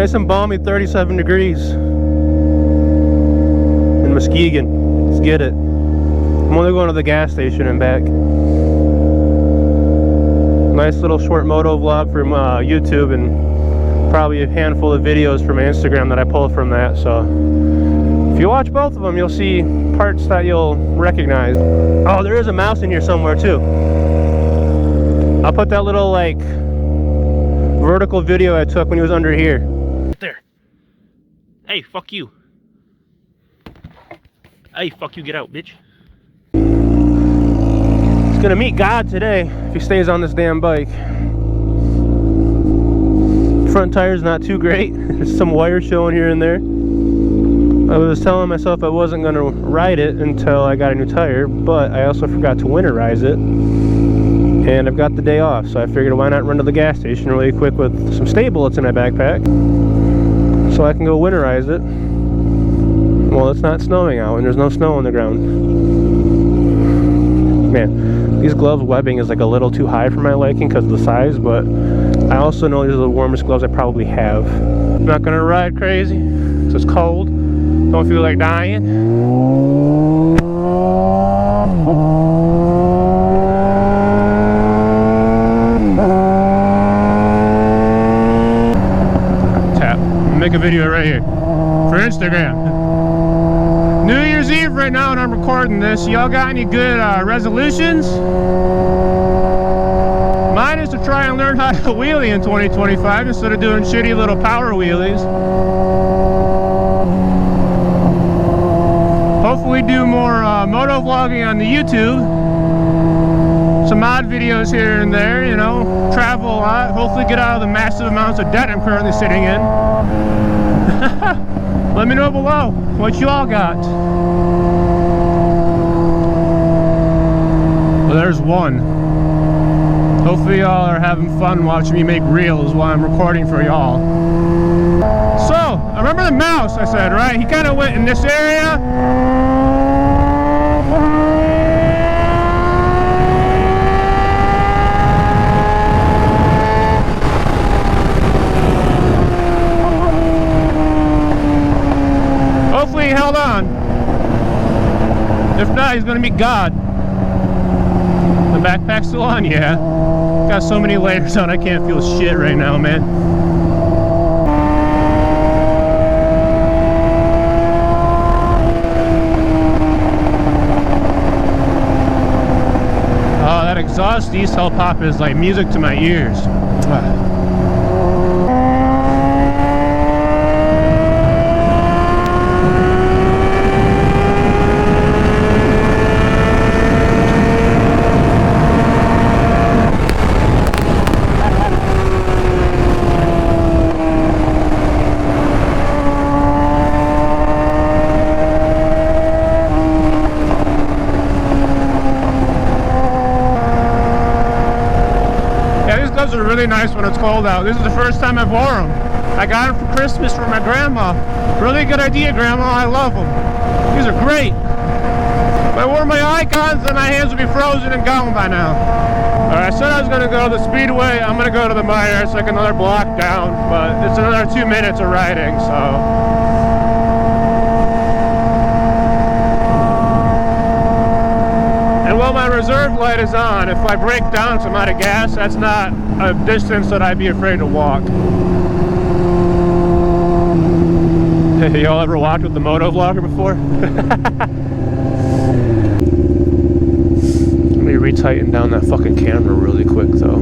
Nice and balmy, 37 degrees in Muskegon. Let's get it. I'm only going to the gas station and back. Nice little short moto vlog from YouTube, and probably a handful of videos from Instagram that I pulled from that. So if you watch both of them, you'll see parts that you'll recognize. Oh, there is a mouse in here somewhere too. I'll put that little like vertical video I took when he was under here. Right there. Hey, fuck you. Hey, fuck you, get out, bitch. He's gonna meet God today if he stays on this damn bike. Front tire's not too great. There's some wire showing here and there. I was telling myself I wasn't gonna ride it until I got a new tire, but I also forgot to winterize it. And I've got the day off, so I figured why not run to the gas station really quick with some stay bullets in my backpack so I can go winterize it. Well, it's not snowing out and there's no snow on the ground. Man, these gloves webbing is like a little too high for my liking because of the size, but I also know these are the warmest gloves I probably have. I'm not gonna ride crazy, so it's cold. Don't feel like dying. Make a video right here for Instagram. New Year's Eve right now and I'm recording this. Y'all got any good resolutions? Mine is to try and learn how to wheelie in 2025 instead of doing shitty little power wheelies. Hopefully do more motovlogging on the YouTube. Some odd videos here and there, you know, travel a lot, hopefully get out of the massive amounts of debt I'm currently sitting in. Let me know below what you all got. Well, there's one. Hopefully y'all are having fun watching me make reels while I'm recording for y'all. So, I remember the mouse I said, right? He kind of went in this area. Hopefully he held on. If not, he's gonna meet God. The backpack's still on, yeah. Got so many layers on, I can't feel shit right now, man. Oh, that exhaust diesel pop is like music to my ears. Are really nice when it's cold out. This is the first time I've worn them. I got them for Christmas from my grandma. Really good idea, Grandma. I love them. These are great. If I wore my icons, then my hands would be frozen and gone by now. Alright, I said I was going to go to the Speedway. I'm going to go to the Meyer. It's like another block down, but it's another 2 minutes of riding, so. And while my reserve light is on, if I break down so I'm out of gas, that's not a distance that I'd be afraid to walk. Hey, y'all ever walked with the Motovlogger before? Let me retighten down that fucking camera really quick though.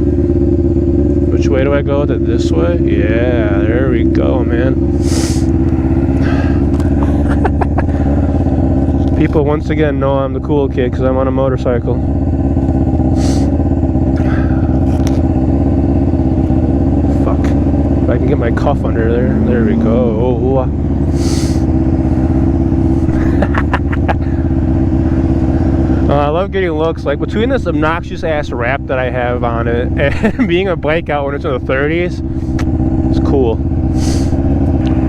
Which way do I go with it? This way? Yeah, there we go, man. People once again know I'm the cool kid because I'm on a motorcycle. Fuck. If I can get my cuff under there. There we go. I love getting looks like between this obnoxious ass wrap that I have on it and being a bike out when it's in the 30s. It's cool.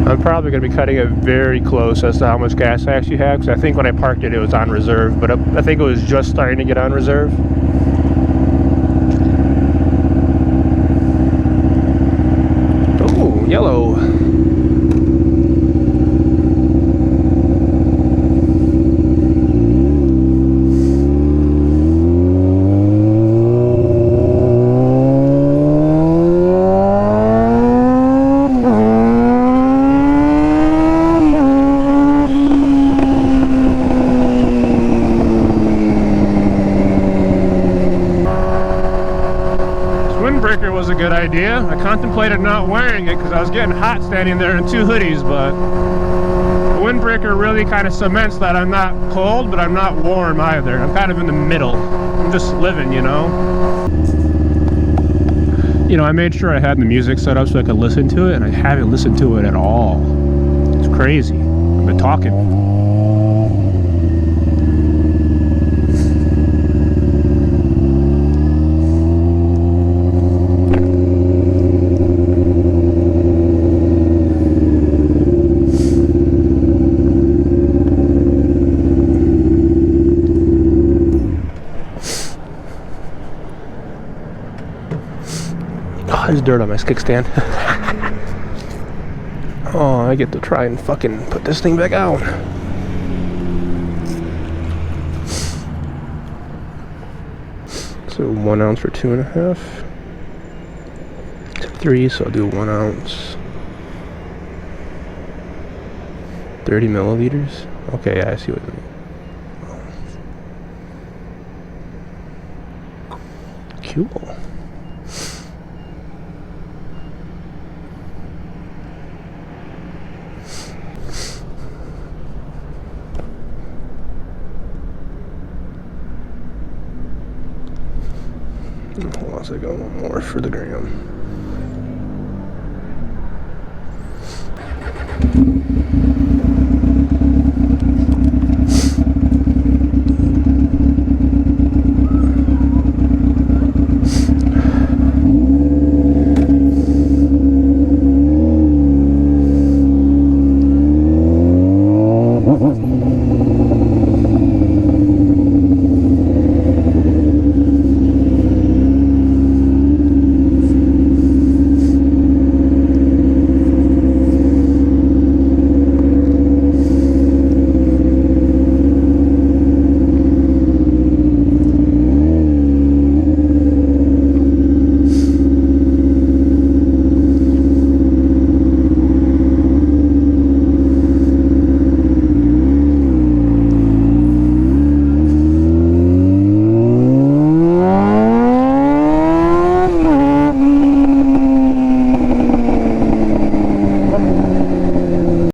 I'm probably going to be cutting it very close as to how much gas I actually have, because I think when I parked it, it was on reserve, but I think it was just starting to get on reserve. Ooh, yellow. windbreaker was a good idea. I contemplated not wearing it because I was getting hot standing there in 2 hoodies, but the windbreaker really kind of cements that I'm not cold, but I'm not warm either. I'm kind of in the middle. I'm just living, you know? You know, I made sure I had the music set up so I could listen to it, and I haven't listened to it at all. It's crazy. I've been talking. Oh, there's dirt on my kickstand. Oh, I get to try and fucking put this thing back out. So 1 ounce for 2.5. 3, so I'll do 1 ounce. 30 milliliters. Okay, yeah, I see what you mean. Cool. Hold on a second, one more for the gram.